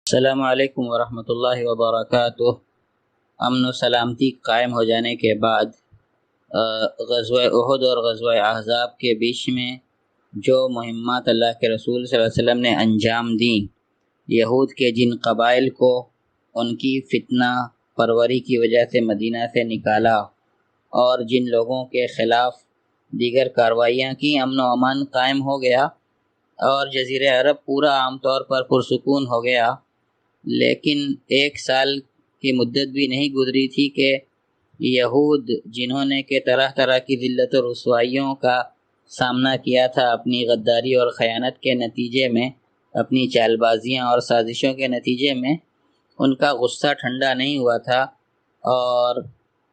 السلام علیکم ورحمۃ اللہ وبرکاتہ۔ امن و سلامتی قائم ہو جانے کے بعد غزوہ احد اور غزوہ احزاب کے بیچ میں جو مہمات اللہ کے رسول صلی اللہ علیہ وسلم نے انجام دیں، یہود کے جن قبائل کو ان کی فتنہ پروری کی وجہ سے مدینہ سے نکالا اور جن لوگوں کے خلاف دیگر کارروائیاں کی، امن و امان قائم ہو گیا اور جزیرہ عرب پورا عام طور پر پرسکون ہو گیا۔ لیکن 1 سال کی مدت بھی نہیں گزری تھی کہ یہود جنہوں نے کہ طرح طرح کی ذلت و رسوائیوں کا سامنا کیا تھا اپنی غداری اور خیانت کے نتیجے میں، اپنی چال بازیاں اور سازشوں کے نتیجے میں، ان کا غصہ ٹھنڈا نہیں ہوا تھا اور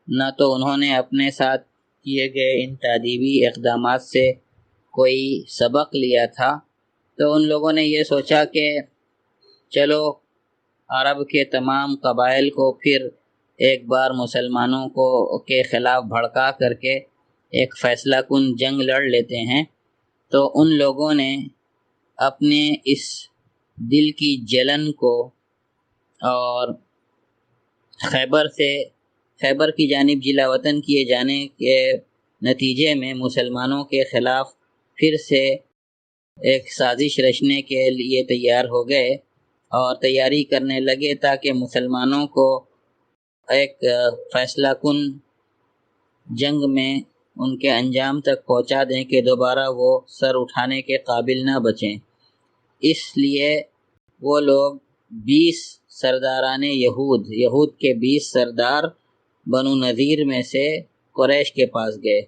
نہ تو انہوں نے اپنے ساتھ کیے گئے ان تادیبی اقدامات سے کوئی سبق لیا تھا۔ تو ان لوگوں نے یہ سوچا کہ چلو عرب کے تمام قبائل کو پھر ایک بار مسلمانوں کے خلاف بھڑکا کر کے ایک فیصلہ کن جنگ لڑ لیتے ہیں۔ تو ان لوگوں نے اپنے اس دل کی جلن کو اور خیبر کی جانب جلا وطن کیے جانے کے نتیجے میں مسلمانوں کے خلاف پھر سے ایک سازش رچنے کے لیے تیار ہو گئے اور تیاری کرنے لگے تاکہ مسلمانوں کو ایک فیصلہ کن جنگ میں ان کے انجام تک پہنچا دیں کہ دوبارہ وہ سر اٹھانے کے قابل نہ بچیں۔ اس لیے وہ لوگ 20 سرداران یہود کے 20 سردار بنو نذیر میں سے قریش کے پاس گئے،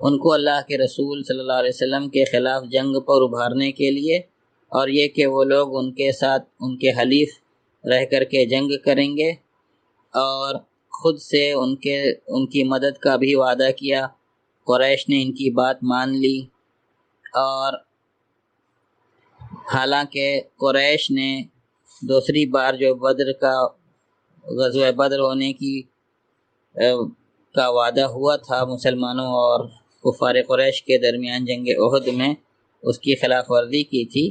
ان کو اللہ کے رسول صلی اللہ علیہ وسلم کے خلاف جنگ پر ابھارنے کے لیے، اور یہ کہ وہ لوگ ان کے ساتھ ان کے حلیف رہ کر کے جنگ کریں گے، اور خود سے ان کی مدد کا بھی وعدہ کیا۔ قریش نے ان کی بات مان لی، اور حالانکہ قریش نے دوسری بار جو غزوہ بدر ہونے کا وعدہ ہوا تھا مسلمانوں اور کفار قریش کے درمیان جنگ احد میں، اس کی خلاف ورزی کی تھی۔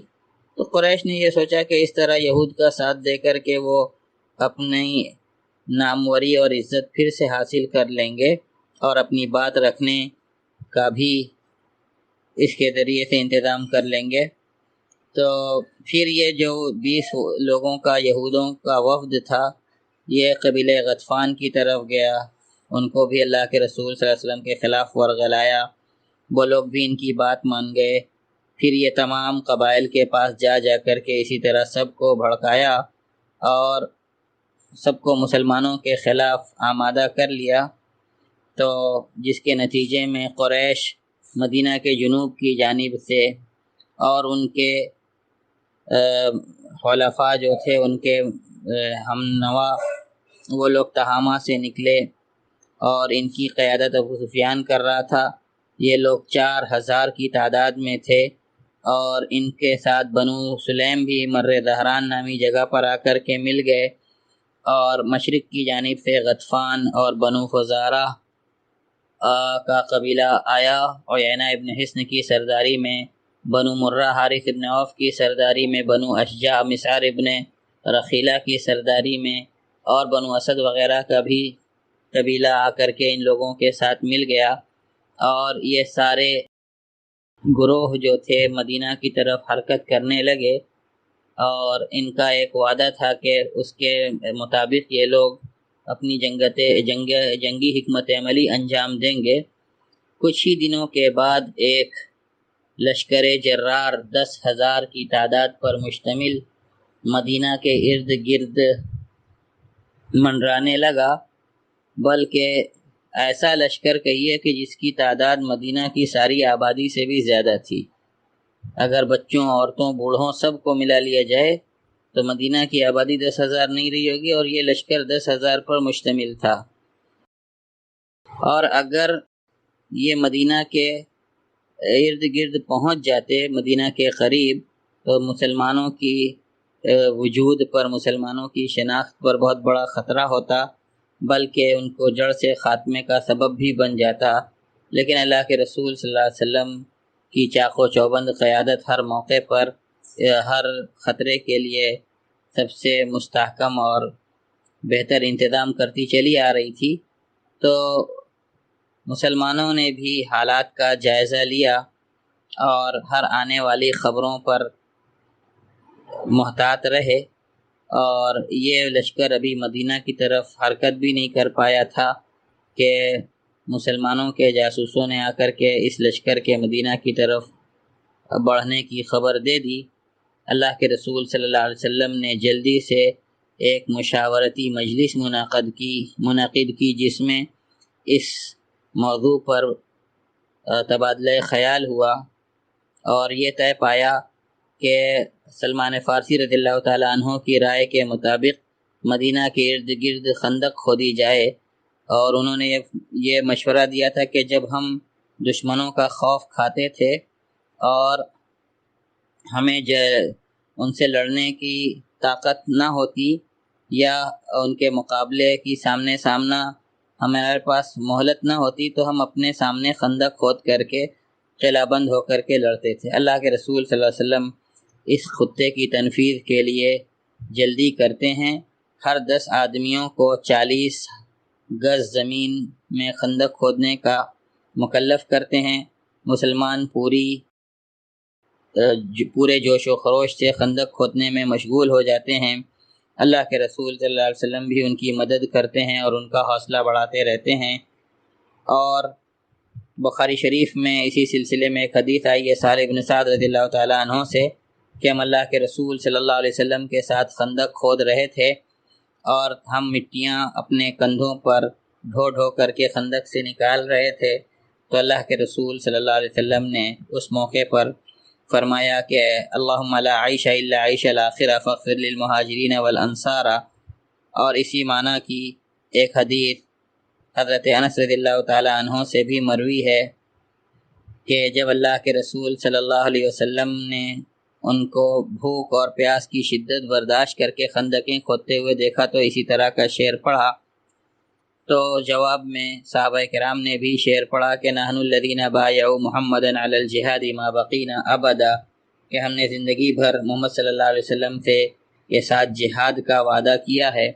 تو قریش نے یہ سوچا کہ اس طرح یہود کا ساتھ دے کر کے وہ اپنی ناموری اور عزت پھر سے حاصل کر لیں گے اور اپنی بات رکھنے کا بھی اس کے ذریعے سے انتظام کر لیں گے۔ تو پھر یہ جو 20 لوگوں کا یہودوں کا وفد تھا، یہ قبیلہ غطفان کی طرف گیا، ان کو بھی اللہ کے رسول صلی اللہ علیہ وسلم کے خلاف ورغلایا، وہ لوگ بھی ان کی بات مان گئے۔ پھر یہ تمام قبائل کے پاس جا کر کے اسی طرح سب کو بھڑکایا اور سب کو مسلمانوں کے خلاف آمادہ کر لیا۔ تو جس کے نتیجے میں قریش مدینہ کے جنوب کی جانب سے اور ان کے حلفاء جو تھے، ان کے ہم نوا، وہ لوگ تہامہ سے نکلے اور ان کی قیادت ابو سفیان کر رہا تھا۔ یہ لوگ 4000 کی تعداد میں تھے، اور ان کے ساتھ بنو سلیم بھی مر دہران نامی جگہ پر آ کر کے مل گئے، اور مشرق کی جانب سے غطفان اور بنو فزارہ کا قبیلہ آیا، عیینہ ابن حصن کی سرداری میں، بنو مرہ حارث ابن عوف کی سرداری میں، بنو اشجع مسعر ابن رخیلہ کی سرداری میں، اور بنو اسد وغیرہ کا بھی قبیلہ آ کر کے ان لوگوں کے ساتھ مل گیا، اور یہ سارے گروہ جو تھے مدینہ کی طرف حرکت کرنے لگے، اور ان کا ایک وعدہ تھا کہ اس کے مطابق یہ لوگ اپنی جنگی حکمت عملی انجام دیں گے۔ کچھ ہی دنوں کے بعد ایک لشکر جرار 10,000 کی تعداد پر مشتمل مدینہ کے ارد گرد منڈرانے لگا، بلکہ ایسا لشکر کہیے کہ جس کی تعداد مدینہ کی ساری آبادی سے بھی زیادہ تھی۔ اگر بچوں، عورتوں، بوڑھوں سب کو ملا لیا جائے تو مدینہ کی آبادی 10,000 نہیں رہی ہوگی، اور یہ لشکر 10,000 پر مشتمل تھا۔ اور اگر یہ مدینہ کے ارد گرد پہنچ جاتے، مدینہ کے قریب، تو مسلمانوں کی وجود پر، مسلمانوں کی شناخت پر بہت بڑا خطرہ ہوتا، بلکہ ان کو جڑ سے خاتمے کا سبب بھی بن جاتا۔ لیکن اللہ کے رسول صلی اللہ علیہ وسلم کی چاق و چوبند قیادت ہر موقع پر ہر خطرے کے لیے سب سے مستحکم اور بہتر انتظام کرتی چلی آ رہی تھی، تو مسلمانوں نے بھی حالات کا جائزہ لیا اور ہر آنے والی خبروں پر محتاط رہے، اور یہ لشکر ابھی مدینہ کی طرف حرکت بھی نہیں کر پایا تھا کہ مسلمانوں کے جاسوسوں نے آ کر کے اس لشکر کے مدینہ کی طرف بڑھنے کی خبر دے دی۔ اللہ کے رسول صلی اللہ علیہ وسلم نے جلدی سے ایک مشاورتی مجلس منعقد کی جس میں اس موضوع پر تبادلہ خیال ہوا، اور یہ طے پایا کہ سلمان فارسی رضی اللہ تعالیٰ عنہ کی رائے کے مطابق مدینہ کے ارد گرد خندق کھودی جائے، اور انہوں نے یہ مشورہ دیا تھا کہ جب ہم دشمنوں کا خوف کھاتے تھے اور ہمیں ان سے لڑنے کی طاقت نہ ہوتی یا ان کے مقابلے کی سامنا ہمارے پاس مہلت نہ ہوتی، تو ہم اپنے سامنے خندق کھود کر کے قلعہ بند ہو کر کے لڑتے تھے۔ اللہ کے رسول صلی اللہ علیہ وسلم اس خطے کی تنفیذ کے لیے جلدی کرتے ہیں، ہر 10 آدمیوں کو 40 گز زمین میں خندق کھودنے کا مکلف کرتے ہیں۔ مسلمان پورے جوش و خروش سے خندق کھودنے میں مشغول ہو جاتے ہیں۔ اللہ کے رسول صلی اللہ علیہ وسلم بھی ان کی مدد کرتے ہیں اور ان کا حوصلہ بڑھاتے رہتے ہیں۔ اور بخاری شریف میں اسی سلسلے میں ایک حدیث آئی ہے سہل بن سعد رضی اللہ تعالیٰ عنہ سے کہ ہم اللہ کے رسول صلی اللہ علیہ وسلم کے ساتھ خندق کھود رہے تھے اور ہم مٹیاں اپنے کندھوں پر ڈھو ڈھو کر کے خندق سے نکال رہے تھے، تو اللہ کے رسول صلی اللہ علیہ وسلم نے اس موقع پر فرمایا کہ اللہم لا عیش الا عیش الاخرہ فاغفر للمہاجرین والانصار، اور اسی معنی کی ایک حدیث حضرت انس رضی اللہ تعالیٰ عنہ سے بھی مروی ہے کہ جب اللہ کے رسول صلی اللہ علیہ وسلم نے ان کو بھوک اور پیاس کی شدت برداشت کر کے خندقیں کھودتے ہوئے دیکھا تو اسی طرح کا شعر پڑھا، تو جواب میں صحابہ کرام نے بھی شعر پڑھا کہ نحن الذین بایعوا محمدا علی الجہاد ما بقینا ابدا، کہ ہم نے زندگی بھر محمد صلی اللہ علیہ وسلم سے یہ ساتھ جہاد کا وعدہ کیا ہے۔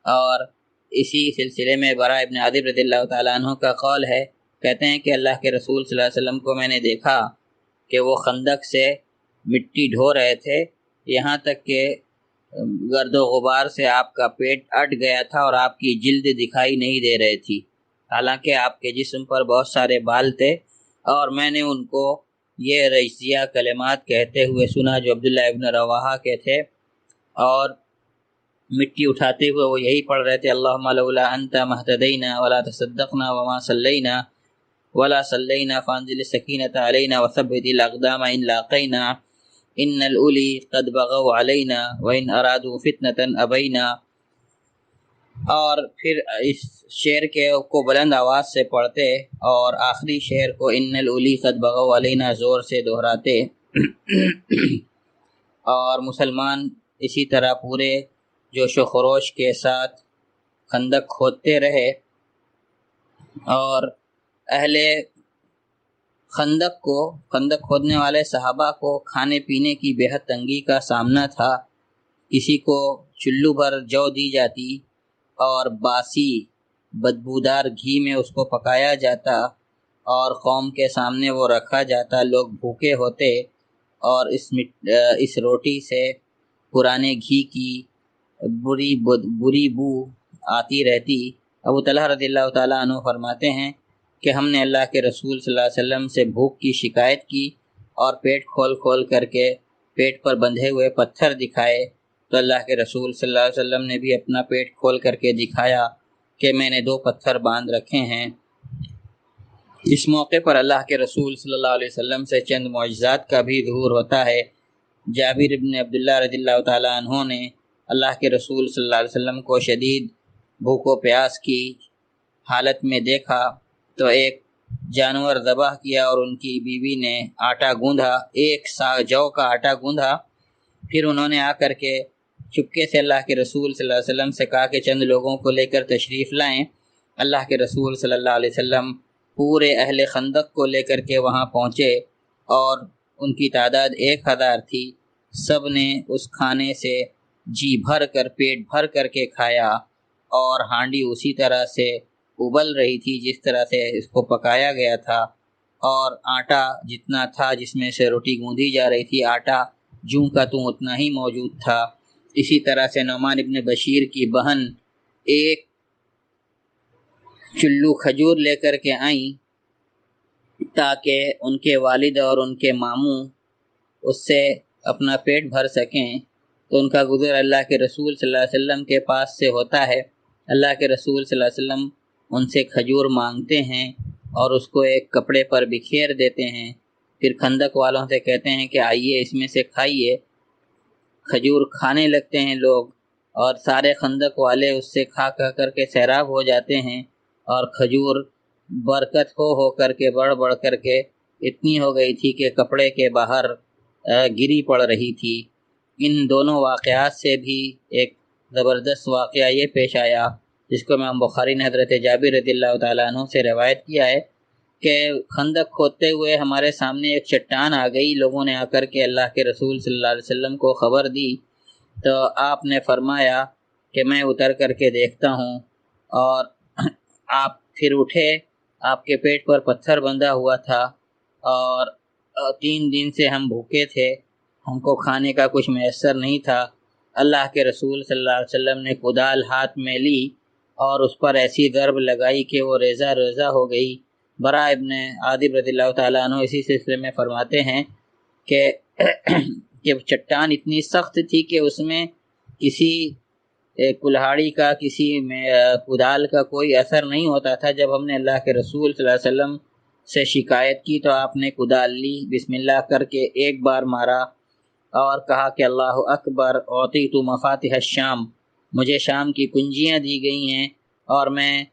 اور اسی سلسلے میں براء ابن عازب رضی اللہ تعالیٰ عنہ کا قول ہے، کہتے ہیں کہ اللہ کے رسول صلی اللہ علیہ وسلم کو میں نے دیکھا کہ وہ خندق سے مٹی ڈھو رہے تھے، یہاں تک کہ گرد و غبار سے آپ کا پیٹ اٹ گیا تھا اور آپ کی جلد دکھائی نہیں دے رہی تھی، حالانکہ آپ کے جسم پر بہت سارے بال تھے، اور میں نے ان کو یہ رجزیہ کلمات کہتے ہوئے سنا جو عبداللہ ابن رواحہ کے تھے، اور مٹی اٹھاتے ہوئے وہ یہی پڑھ رہے تھے اللہم لولا انت مہتدینا ولا تصدقنا وما صلینا ولا صلینا فانزل السکینۃ علینا وثبت الاقدام ان لاقینا ان الاولی قد بغوا علینا وان ارادوا فتنۃ ابینا۔ اور پھر اس شعر کو بلند آواز سے پڑھتے اور آخری شعر کو ان الاولی قد بغوا علینا زور سے دہراتے، اور مسلمان اسی طرح پورے جوش و خروش کے ساتھ خندق کھودتے رہے، اور اہل خندق کھودنے والے صحابہ کو کھانے پینے کی بے حد تنگی کا سامنا تھا، کسی کو چلو بھر جو دی جاتی اور باسی بدبودار گھی میں اس کو پکایا جاتا اور قوم کے سامنے وہ رکھا جاتا، لوگ بھوکے ہوتے اور اس روٹی سے پرانے گھی کی بری بو آتی رہتی۔ ابو طلحہ رضی اللہ تعالیٰ عنہ فرماتے ہیں کہ ہم نے اللہ کے رسول صلی اللہ علیہ وسلم سے بھوک کی شکایت کی اور پیٹ کھول کر کے پیٹ پر بندھے ہوئے پتھر دکھائے، تو اللہ کے رسول صلی اللہ علیہ وسلم نے بھی اپنا پیٹ کھول کر کے دکھایا کہ میں نے 2 پتھر باندھ رکھے ہیں۔ اس موقع پر اللہ کے رسول صلی اللہ علیہ وسلم سے چند معجزات کا بھی ظہور ہوتا ہے۔ جابر بن عبداللہ رضی اللہ تعالیٰ عنہ نے اللہ کے رسول صلی اللہ علیہ وسلم کو شدید بھوک و پیاس کی حالت میں دیکھا تو ایک جانور ذبح کیا اور ان کی بیوی نے آٹا گوندھا، 1 سا جو کا آٹا گوندھا، پھر انہوں نے آ کر کے چپکے سے اللہ کے رسول صلی اللہ علیہ وسلم سے کہا کہ چند لوگوں کو لے کر تشریف لائیں۔ اللہ کے رسول صلی اللہ علیہ وسلم پورے اہل خندق کو لے کر کے وہاں پہنچے اور ان کی تعداد 1000 تھی۔ سب نے اس کھانے سے جی بھر کر پیٹ بھر کر کے کھایا، اور ہانڈی اسی طرح سے ابل رہی تھی جس طرح سے اس کو پکایا گیا تھا، اور آٹا جتنا تھا جس میں سے روٹی گوندھی جا رہی تھی، آٹا جوں کا توں اتنا ہی موجود تھا۔ اسی طرح سے نعمان ابن بشیر کی بہن ایک چلو کھجور لے کر کے آئیں تاکہ ان کے والد اور ان کے ماموں اس سے اپنا پیٹ بھر سکیں، تو ان کا گزر اللہ کے رسول صلی اللہ علیہ وسلم کے پاس سے ہوتا ہے۔ اللہ کے رسول صلی اللہ علیہ وسلم ان سے کھجور مانگتے ہیں اور اس کو ایک کپڑے پر بکھیر دیتے ہیں، پھر خندق والوں سے کہتے ہیں کہ آئیے اس میں سے کھائیے۔ کھجور کھانے لگتے ہیں لوگ، اور سارے خندق والے اس سے کھا کر کے سیراب ہو جاتے ہیں، اور کھجور برکت ہو کر کے بڑھ کر کے اتنی ہو گئی تھی کہ کپڑے کے باہر گری پڑ رہی تھی۔ ان دونوں واقعات سے بھی ایک زبردست واقعہ یہ پیش آیا، جس کو امام بخاری نے حضرت جابر رضی اللہ تعالیٰ عنہ سے روایت کیا ہے کہ خندق کھودتے ہوئے ہمارے سامنے ایک چٹان آ گئی، لوگوں نے آ کر کے اللہ کے رسول صلی اللہ علیہ وسلم کو خبر دی، تو آپ نے فرمایا کہ میں اتر کر کے دیکھتا ہوں، اور آپ پھر اٹھے، آپ کے پیٹ پر پتھر بندھا ہوا تھا، اور 3 دن سے ہم بھوکے تھے، ہم کو کھانے کا کچھ میسر نہیں تھا۔ اللہ کے رسول صلی اللہ علیہ وسلم نے کدال ہاتھ میں لی اور اس پر ایسی ضرب لگائی کہ وہ ریزہ ریزہ ہو گئی۔ برا ابن عازب رضی اللہ تعالیٰ عنہ اسی سلسلے میں فرماتے ہیں کہ چٹان اتنی سخت تھی کہ اس میں کسی کلہاڑی کا، کسی کدال کا کوئی اثر نہیں ہوتا تھا۔ جب ہم نے اللہ کے رسول صلی اللہ علیہ وسلم سے شکایت کی تو آپ نے کدال لی، بسم اللہ کر کے ایک بار مارا اور کہا کہ اللہ اکبر، اعطیت مفاتیح الشام، مجھے شام کی کنجیاں دی گئی ہیں، اور میں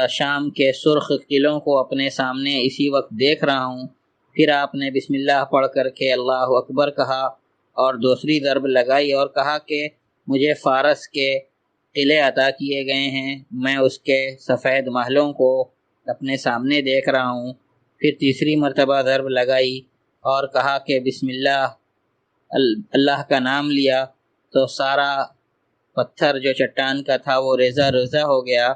شام کے سرخ قلعوں کو اپنے سامنے اسی وقت دیکھ رہا ہوں۔ پھر آپ نے بسم اللہ پڑھ کر کے اللہ اکبر کہا اور دوسری ضرب لگائی اور کہا کہ مجھے فارس کے قلعے عطا کیے گئے ہیں، میں اس کے سفید محلوں کو اپنے سامنے دیکھ رہا ہوں۔ پھر تیسری مرتبہ ضرب لگائی اور کہا کہ بسم اللہ، اللہ کا نام لیا، تو سارا پتھر جو چٹان کا تھا وہ ریزہ ریزہ ہو گیا،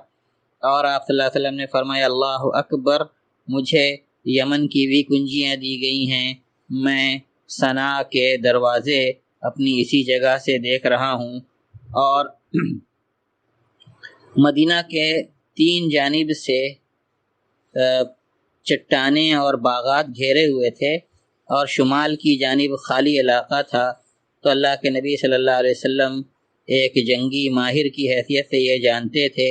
اور آپ صلی اللہ علیہ وسلم نے فرمایا اللہ اکبر، مجھے یمن کی بھی کنجیاں دی گئی ہیں، میں صنع کے دروازے اپنی اسی جگہ سے دیکھ رہا ہوں۔ اور مدینہ کے 3 جانب سے چٹانیں اور باغات گھیرے ہوئے تھے، اور شمال کی جانب خالی علاقہ تھا، تو اللہ کے نبی صلی اللہ علیہ وسلم ایک جنگی ماہر کی حیثیت سے یہ جانتے تھے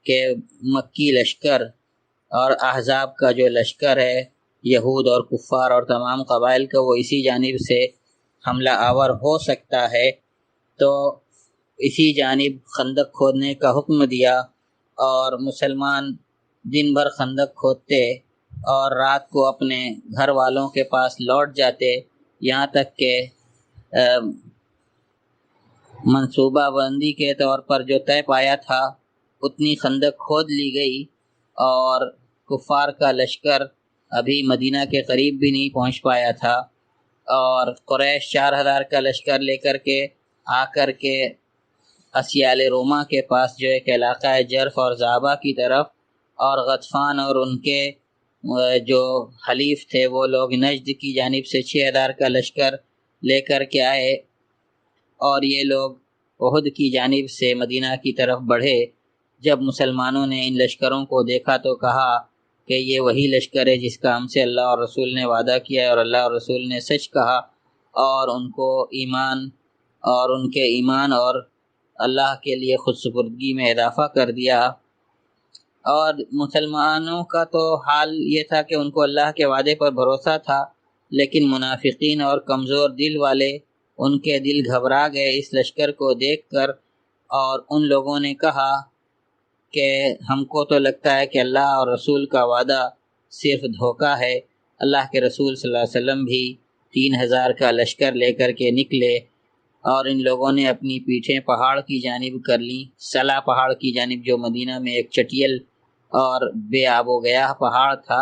کہ مکی لشکر اور احزاب کا جو لشکر ہے، یہود اور کفار اور تمام قبائل کا، وہ اسی جانب سے حملہ آور ہو سکتا ہے، تو اسی جانب خندق کھودنے کا حکم دیا، اور مسلمان دن بھر خندق کھودتے اور رات کو اپنے گھر والوں کے پاس لوٹ جاتے، یہاں تک کہ منصوبہ بندی کے طور پر جو طے پایا تھا اتنی خندق کھود لی گئی، اور کفار کا لشکر ابھی مدینہ کے قریب بھی نہیں پہنچ پایا تھا، اور قریش 4000 کا لشکر لے کر کے آ کر کے اسیال روما کے پاس جو ایک علاقہ ہے جرف اور زابا کی طرف، اور غطفان اور ان کے جو حلیف تھے وہ لوگ نجد کی جانب سے 6000 کا لشکر لے کر کے آئے، اور یہ لوگ احد کی جانب سے مدینہ کی طرف بڑھے۔ جب مسلمانوں نے ان لشکروں کو دیکھا تو کہا کہ یہ وہی لشکر ہے جس کا ہم سے اللہ اور رسول نے وعدہ کیا ہے، اور اللہ اور رسول نے سچ کہا، اور ان کو ایمان اور ان کے ایمان اور اللہ کے لیے خود سپردگی میں اضافہ کر دیا۔ اور مسلمانوں کا تو حال یہ تھا کہ ان کو اللہ کے وعدے پر بھروسہ تھا، لیکن منافقین اور کمزور دل والے، ان کے دل گھبرا گئے اس لشکر کو دیکھ کر، اور ان لوگوں نے کہا کہ ہم کو تو لگتا ہے کہ اللہ اور رسول کا وعدہ صرف دھوکہ ہے۔ اللہ کے رسول صلی اللہ علیہ وسلم بھی 3000 کا لشکر لے کر کے نکلے، اور ان لوگوں نے اپنی پیٹھیں پہاڑ کی جانب کر لیں، سلا پہاڑ کی جانب، جو مدینہ میں ایک چٹیل اور بے آب و گیاہ پہاڑ تھا،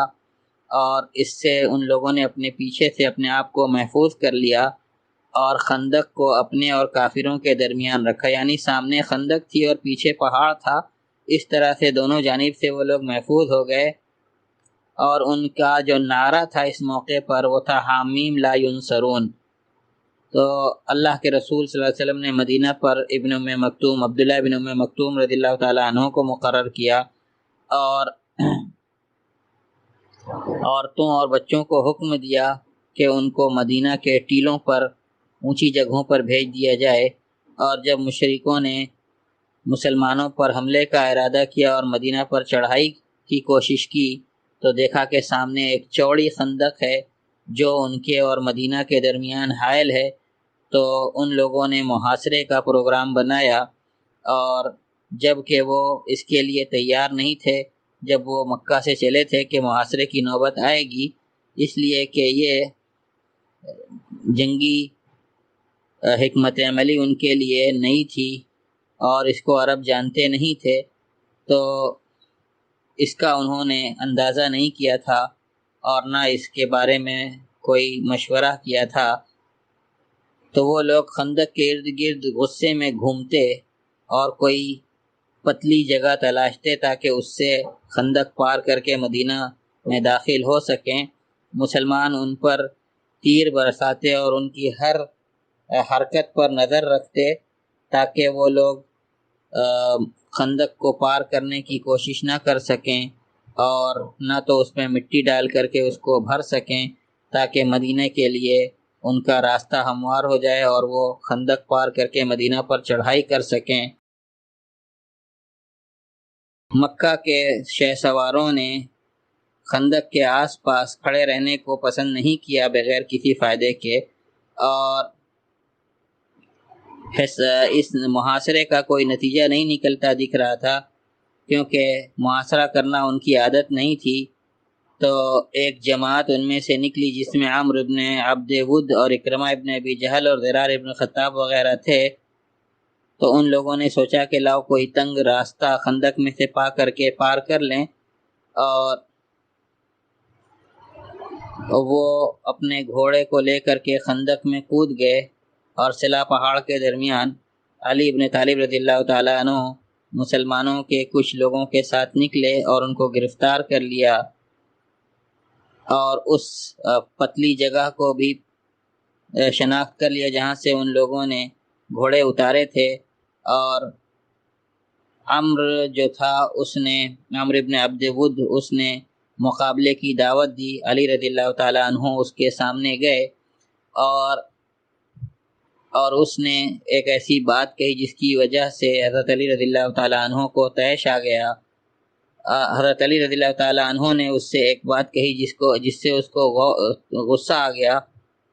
اور اس سے ان لوگوں نے اپنے پیچھے سے اپنے آپ کو محفوظ کر لیا اور خندق کو اپنے اور کافروں کے درمیان رکھا، یعنی سامنے خندق تھی اور پیچھے پہاڑ تھا، اس طرح سے دونوں جانب سے وہ لوگ محفوظ ہو گئے۔ اور ان کا جو نعرہ تھا اس موقع پر وہ تھا حامیم لا ینصرون۔ تو اللہ کے رسول صلی اللہ علیہ وسلم نے مدینہ پر ابن ام مکتوم عبداللہ ابن ام مکتوم رضی اللہ تعالیٰ عنہ کو مقرر کیا، اور عورتوں اور بچوں کو حکم دیا کہ ان کو مدینہ کے ٹیلوں پر اونچی جگہوں پر بھیج دیا جائے۔ اور جب مشرکوں نے مسلمانوں پر حملے کا ارادہ کیا اور مدینہ پر چڑھائی کی کوشش کی تو دیکھا کہ سامنے ایک چوڑی خندق ہے جو ان کے اور مدینہ کے درمیان حائل ہے، تو ان لوگوں نے محاصرے کا پروگرام بنایا، اور جب کہ وہ اس کے لیے تیار نہیں تھے، جب وہ مکہ سے چلے تھے کہ محاصرے کی نوبت آئے گی، اس لیے کہ یہ جنگی حکمت عملی ان کے لیے نئی تھی اور اس کو عرب جانتے نہیں تھے، تو اس کا انہوں نے اندازہ نہیں کیا تھا اور نہ اس کے بارے میں کوئی مشورہ کیا تھا۔ تو وہ لوگ خندق کے ارد گرد غصے میں گھومتے اور کوئی پتلی جگہ تلاشتے تاکہ اس سے خندق پار کر کے مدینہ میں داخل ہو سکیں۔ مسلمان ان پر تیر برساتے اور ان کی ہر حرکت پر نظر رکھتے تاکہ وہ لوگ خندق کو پار کرنے کی کوشش نہ کر سکیں اور نہ تو اس میں مٹی ڈال کر کے اس کو بھر سکیں، تاکہ مدینہ کے لیے ان کا راستہ ہموار ہو جائے اور وہ خندق پار کر کے مدینہ پر چڑھائی کر سکیں۔ مکہ کے شہ سواروں نے خندق کے آس پاس کھڑے رہنے کو پسند نہیں کیا بغیر کسی فائدے کے، اور اس محاصرے کا کوئی نتیجہ نہیں نکلتا دکھ رہا تھا، کیونکہ محاصرہ کرنا ان کی عادت نہیں تھی۔ تو ایک جماعت ان میں سے نکلی جس میں عمرو ابن عبد ود اور اکرمہ ابن ابی جہل اور ضرار ابن خطاب وغیرہ تھے۔ تو ان لوگوں نے سوچا کہ لاؤ کوئی تنگ راستہ خندق میں سے پا کر کے پار کر لیں، اور وہ اپنے گھوڑے کو لے کر کے خندق میں کود گئے، اور سلا پہاڑ کے درمیان علی ابن طالب رضی اللہ تعالیٰ عنہ مسلمانوں کے کچھ لوگوں کے ساتھ نکلے اور ان کو گرفتار کر لیا، اور اس پتلی جگہ کو بھی شناخت کر لیا جہاں سے ان لوگوں نے گھوڑے اتارے تھے۔ اور عمرو جو تھا عمرو ابن عبد ود اس نے مقابلے کی دعوت دی، علی رضی اللہ تعالیٰ عنہ اس کے سامنے گئے اور اس نے ایک ایسی بات کہی جس کی وجہ سے حضرت علی رضی اللہ تعالیٰ عنہ کو طیش آ گیا۔ حضرت علی رضی اللہ تعالیٰ عنہ نے اس سے ایک بات کہی جس سے اس کو غصہ آ گیا،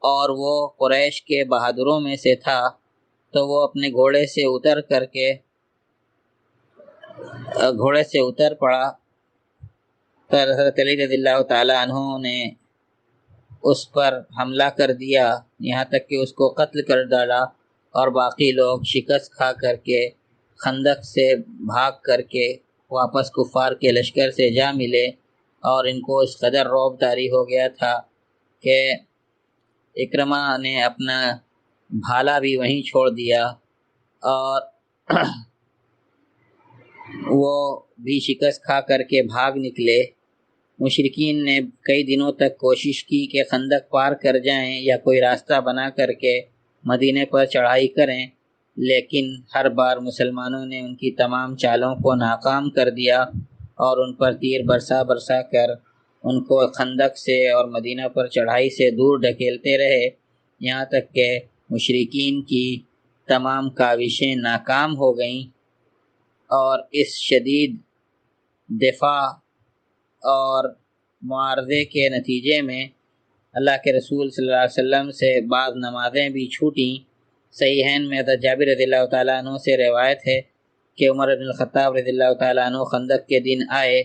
اور وہ قریش کے بہادروں میں سے تھا، تو وہ اپنے گھوڑے سے اتر پڑا۔ تو حضرت علی رضی اللہ تعالیٰ عنہ نے اس پر حملہ کر دیا، یہاں تک کہ اس کو قتل کر ڈالا، اور باقی لوگ شکست کھا کر کے خندق سے بھاگ کر کے واپس کفار کے لشکر سے جا ملے، اور ان کو اس قدر رعب طاری ہو گیا تھا کہ اکرمہ نے اپنا بھالا بھی وہیں چھوڑ دیا، اور وہ بھی شکست کھا کر کے بھاگ نکلے۔ مشرکین نے کئی دنوں تک کوشش کی کہ خندق پار کر جائیں یا کوئی راستہ بنا کر کے مدینے پر چڑھائی کریں، لیکن ہر بار مسلمانوں نے ان کی تمام چالوں کو ناکام کر دیا اور ان پر تیر برسا کر ان کو خندق سے اور مدینہ پر چڑھائی سے دور ڈھکیلتے رہے، یہاں تک کہ مشرکین کی تمام کاوشیں ناکام ہو گئیں، اور اس شدید دفاع اور معارضے کے نتیجے میں اللہ کے رسول صلی اللہ علیہ وسلم سے بعض نمازیں بھی چھوٹیں۔ صحیحین میں حضرت جابر رضی اللہ تعالیٰ عنہ سے روایت ہے کہ عمر بن الخطاب رضی اللہ تعالیٰ عنہ خندق کے دن آئے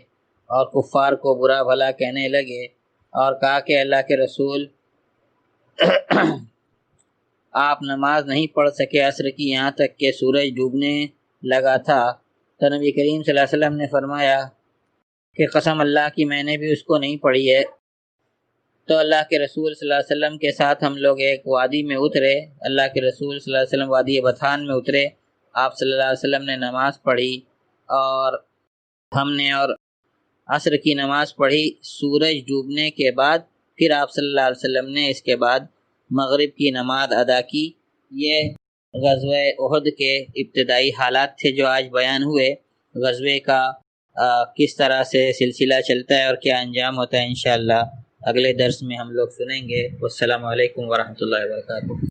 اور کفار کو برا بھلا کہنے لگے، اور کہا کہ اللہ کے رسول آپ نماز نہیں پڑھ سکے عصر کی، یہاں تک کہ سورج ڈوبنے لگا تھا۔ تو نبی کریم صلی اللہ علیہ وسلم نے فرمایا کہ قسم اللہ کی میں نے بھی اس کو نہیں پڑھی ہے۔ تو اللہ کے رسول صلی اللہ علیہ وسلم کے ساتھ ہم لوگ ایک وادی میں اترے، اللہ کے رسول صلی اللہ علیہ وسلم وادی بطحان میں اترے، آپ صلی اللہ علیہ وسلم نے نماز پڑھی اور ہم نے اور عصر کی نماز پڑھی سورج ڈوبنے کے بعد، پھر آپ صلی اللہ علیہ وسلم نے اس کے بعد مغرب کی نماز ادا کی۔ یہ غزوہ احد کے ابتدائی حالات تھے جو آج بیان ہوئے۔ غزوے کا کس طرح سے سلسلہ چلتا ہے اور کیا انجام ہوتا ہے انشاءاللہ اگلے درس میں ہم لوگ سنیں گے۔ والسلام علیکم ورحمۃ اللہ وبرکاتہ۔